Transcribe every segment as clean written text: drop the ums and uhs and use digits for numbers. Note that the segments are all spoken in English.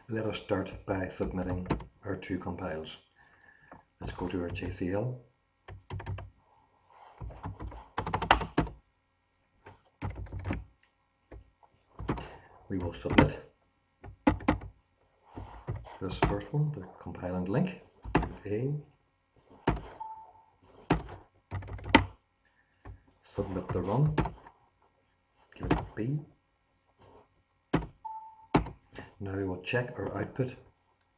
let us start by submitting our two compiles. Let's go to our JCL. We will submit this first one, the compile and link, A. Submit the run, give it B. Now we will check our output.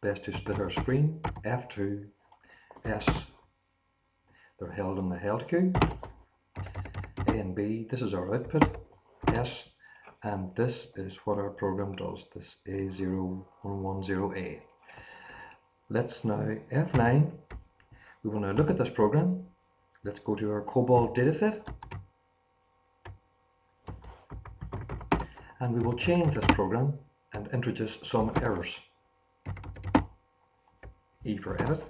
Best to split our screen, F2, S, they're held in the held queue, A and B, this is our output, S, and this is what our program does, this A0110A. Let's now F9, we will now look at this program. Let's go to our COBOL dataset, and we will change this program and introduce some errors. E for edit.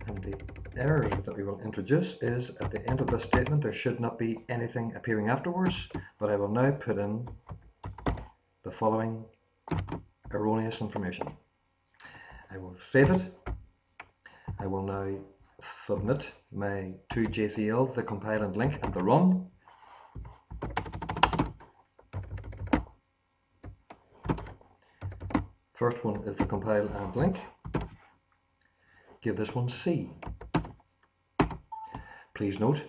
And the errors that we will introduce is at the end of this statement there should not be anything appearing afterwards, but I will now put in the following erroneous information. I will save it. I will now submit my two JCLs, the compile and link and the run. First one is the compile and link. Give this one C. Please note,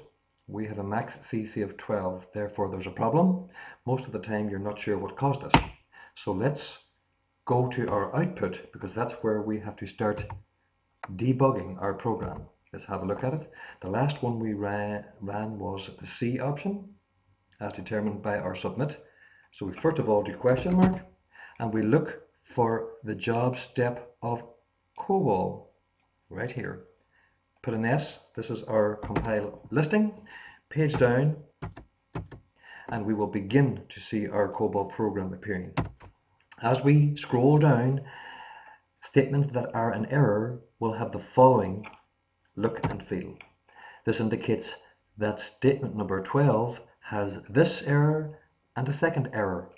we have a max CC of 12, therefore there's a problem. Most of the time you're not sure what caused this. So let's go to our output, because that's where we have to start debugging our program. Let's have a look at it. The last one we ran was the C option, as determined by our submit. So we first of all do question mark, and we look for the job step of COBOL right here. Put an S, this is our compile listing, page down, and we will begin to see our COBOL program appearing. As we scroll down, statements that are in error will have the following look and feel. This indicates that statement number 12 has this error and a second error.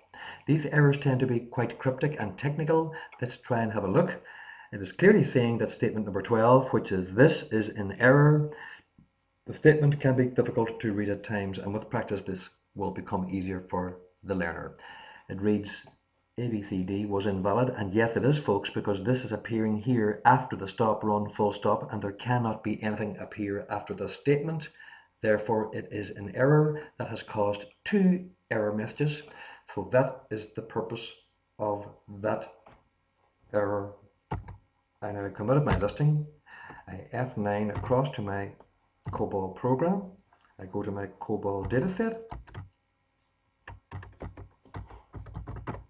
These errors tend to be quite cryptic and technical. Let's try and have a look. It is clearly saying that statement number 12, which is this, is in error. The statement can be difficult to read at times, and with practice this will become easier for the learner. It reads ABCD was invalid, and yes it is, folks, because this is appearing here after the stop, run, full stop, and there cannot be anything appear after the statement. Therefore it is an error that has caused two error messages. So that is the purpose of that error. I now come out of my listing, I F9 across to my COBOL program, I go to my COBOL dataset,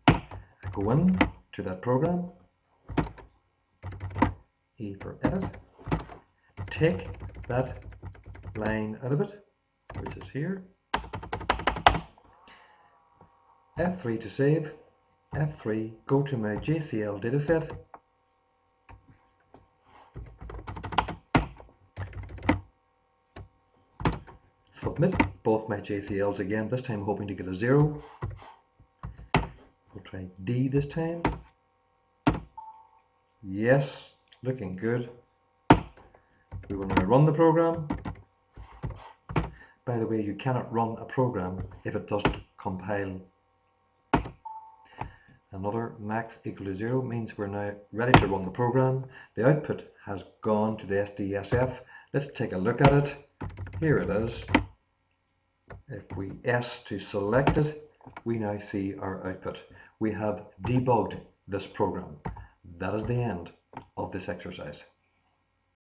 I go in to that program, E for edit, take that line out of it, which is here, F3 to save, F3, go to my JCL dataset, submit both my JCLs again, this time hoping to get a 0. We'll try D this time. Yes, looking good. We will now run the program. By the way, you cannot run a program if it doesn't compile. Another max equal to 0 means we're now ready to run the program. The output has gone to the SDSF. Let's take a look at it. Here it is. If we S to select it, we now see our output. We have debugged this program. That is the end of this exercise.